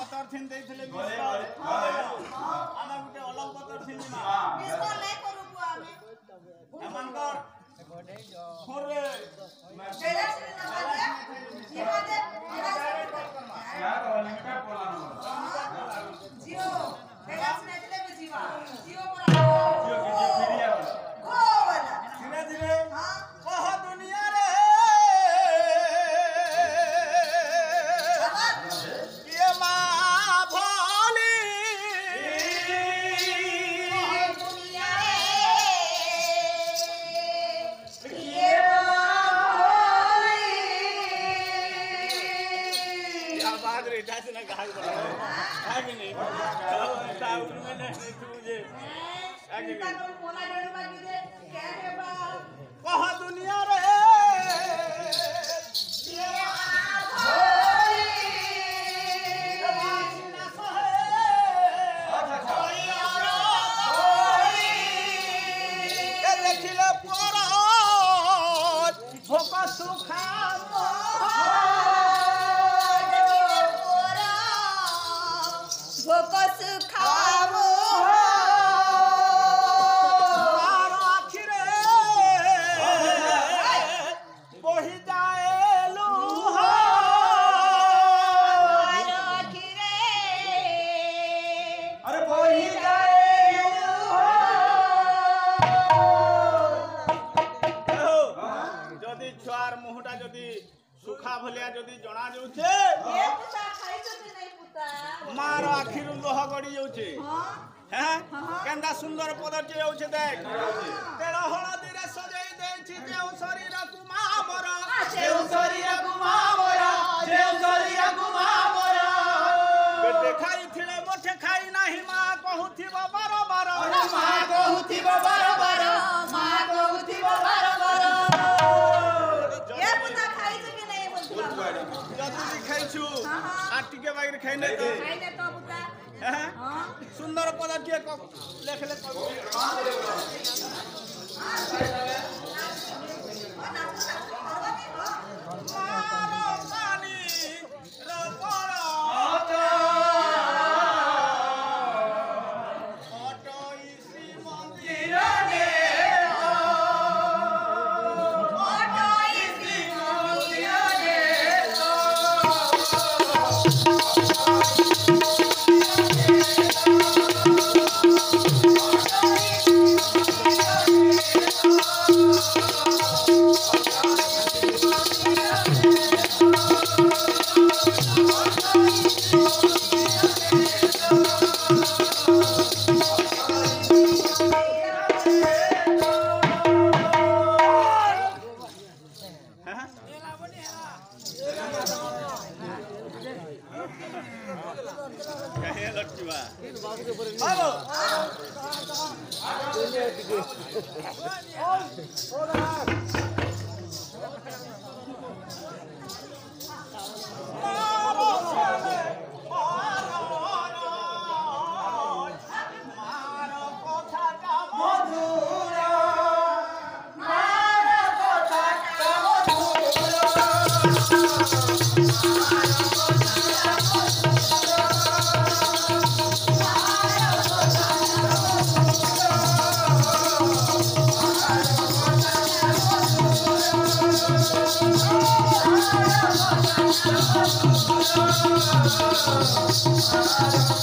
पतर थिन देइथिले बिस्तर आमे गुटे अलग पतर थिन ना बिस्तर नै करू बुआ आमे एमनकर खोरे बेला से ना बाजे यहाँ दे यार लिमिटेड बोलानो जियो बेला से नेतले बुझीवा जियो पर जियो के फिरिया ओ वाला धीरे धीरे हां कह दुनिया रे ये मां भोली दुनिया रे ये बोली या बात रे जासे ना गाग बड़ा है कि नहीं साउथ में नहीं तुझे आगे चिंता करो मोला डर बाकी दे क्या है बा कह दुनिया रे ये बोली देखिले पर भोक सुखा भोकस खामो आखिरे बही जाए लूहा अरे वही जाए যদি ছুয়ার মুহটা যদি সুখা ভলিয়া যদি জনা যাচ্ছে মার আখিরু লোহ গড়ি যাচ্ছে হ্যাঁ কেন্দা সুন্দর পদটি যাচ্ছে দেখ তেল হলদিরে সজাই দেছি যেউ শরীর কুমামর যেউ শরীর কুমামর যেউ শরীর কুমামর বেটে খাইছিলে মোঠে খাই নাহি মা কহুথিব বারবার মা কহুথিব বারবার যদি খাইছু আর টিকে বাইরে খাই নাই তো হ্যাঁ সুন্দর পদটি লেখলে कहे लक्ष्मीवा हेलो Oh,